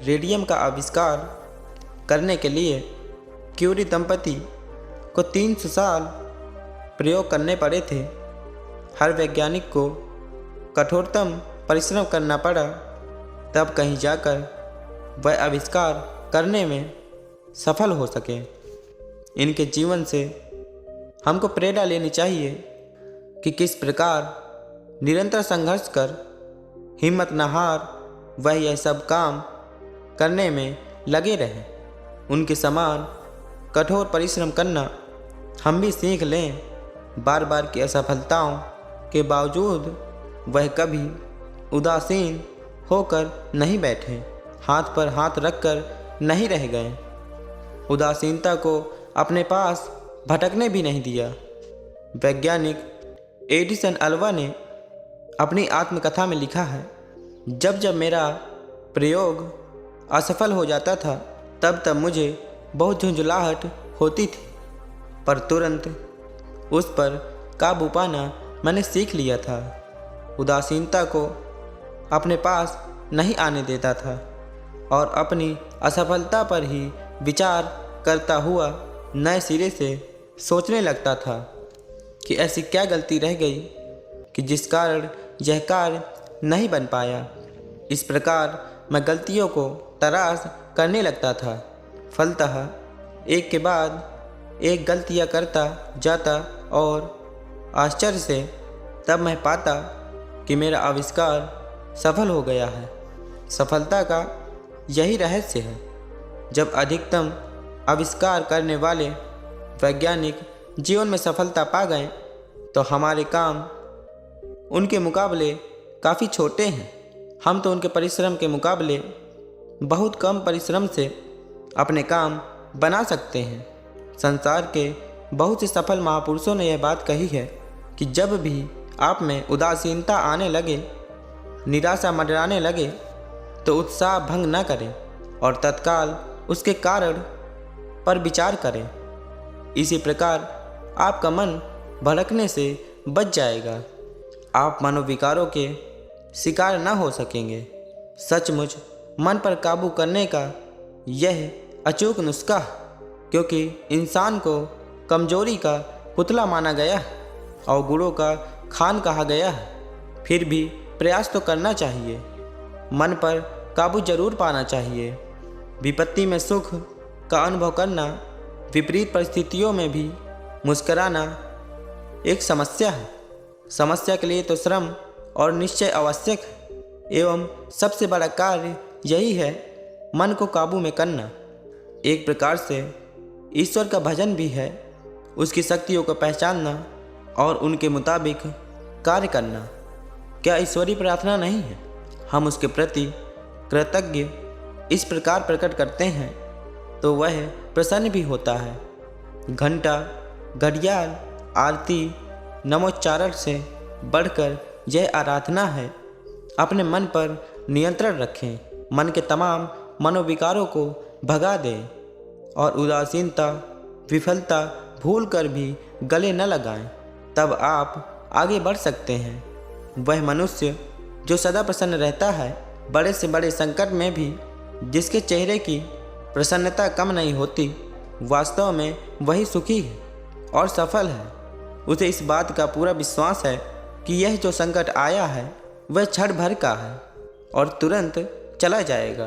Radium का आविष्कार करने के लिए क्यूरी दंपति को 300 साल प्रयोग करने पड़े थे। हर वैज्ञानिक को कठोरतम परिश्रम करना पड़ा, तब कहीं जाकर वह आविष्कार करने में सफल हो सके। इनके जीवन से हमको प्रेरणा लेनी चाहिए कि किस प्रकार निरंतर संघर्ष कर हिम्मत न हार वह यह सब काम करने में लगे रहे। उनके समान कठोर परिश्रम करना हम भी सीख लें। बार बार की असफलताओं के बावजूद वह कभी उदासीन होकर नहीं बैठे, हाथ पर हाथ रखकर नहीं रह गए, उदासीनता को अपने पास भटकने भी नहीं दिया। वैज्ञानिक एडिसन अल्वा ने अपनी आत्मकथा में लिखा है, जब जब मेरा प्रयोग असफल हो जाता था तब तब मुझे बहुत झुंझलाहट होती थी, पर तुरंत उस पर काबू पाना मैंने सीख लिया था। उदासीनता को अपने पास नहीं आने देता था और अपनी असफलता पर ही विचार करता हुआ नए सिरे से सोचने लगता था कि ऐसी क्या गलती रह गई कि जिस कारण यह कार्य नहीं बन पाया। इस प्रकार मैं गलतियों को तराश करने लगता था। फलतः एक के बाद एक गलतियां करता जाता और आश्चर्य से तब मैं पाता कि मेरा आविष्कार सफल हो गया है। सफलता का यही रहस्य है। जब अधिकतम आविष्कार करने वाले वैज्ञानिक जीवन में सफलता पा गए तो हमारे काम उनके मुकाबले काफ़ी छोटे हैं। हम तो उनके परिश्रम के मुकाबले बहुत कम परिश्रम से अपने काम बना सकते हैं। संसार के बहुत से सफल महापुरुषों ने यह बात कही है कि जब भी आप में उदासीनता आने लगे, निराशा मंडराने लगे, तो उत्साह भंग न करें और तत्काल उसके कारण पर विचार करें। इसी प्रकार आपका मन भड़कने से बच जाएगा। आप मनोविकारों के शिकार न हो सकेंगे। सचमुच मन पर काबू करने का यह अचूक नुस्खा, क्योंकि इंसान को कमजोरी का पुतला माना गया है और गुणों का खान कहा गया है, फिर भी प्रयास तो करना चाहिए। मन पर काबू जरूर पाना चाहिए। विपत्ति में सुख का अनुभव करना, विपरीत परिस्थितियों में भी मुस्कुराना एक समस्या है। समस्या के लिए तो श्रम और निश्चय आवश्यक है, एवं सबसे बड़ा कार्य यही है मन को काबू में करना। एक प्रकार से ईश्वर का भजन भी है, उसकी शक्तियों को पहचानना और उनके मुताबिक कार्य करना। क्या ईश्वरीय प्रार्थना नहीं है? हम उसके प्रति कृतज्ञ इस प्रकार प्रकट करते हैं तो वह प्रसन्न भी होता है। घंटा, घड़ियाल, आरती, नमोच्चारण से बढ़कर यह आराधना है। अपने मन पर नियंत्रण रखें, मन के तमाम मनोविकारों को भगा दें और उदासीनता, विफलता भूल कर भी गले न लगाएं। तब आप आगे बढ़ सकते हैं। वह मनुष्य जो सदा प्रसन्न रहता है, बड़े से बड़े संकट में भी जिसके चेहरे की प्रसन्नता कम नहीं होती, वास्तव में वही सुखी है और सफल है। उसे इस बात का पूरा विश्वास है कि यह जो संकट आया है वह क्षण भर का है और तुरंत चला जाएगा।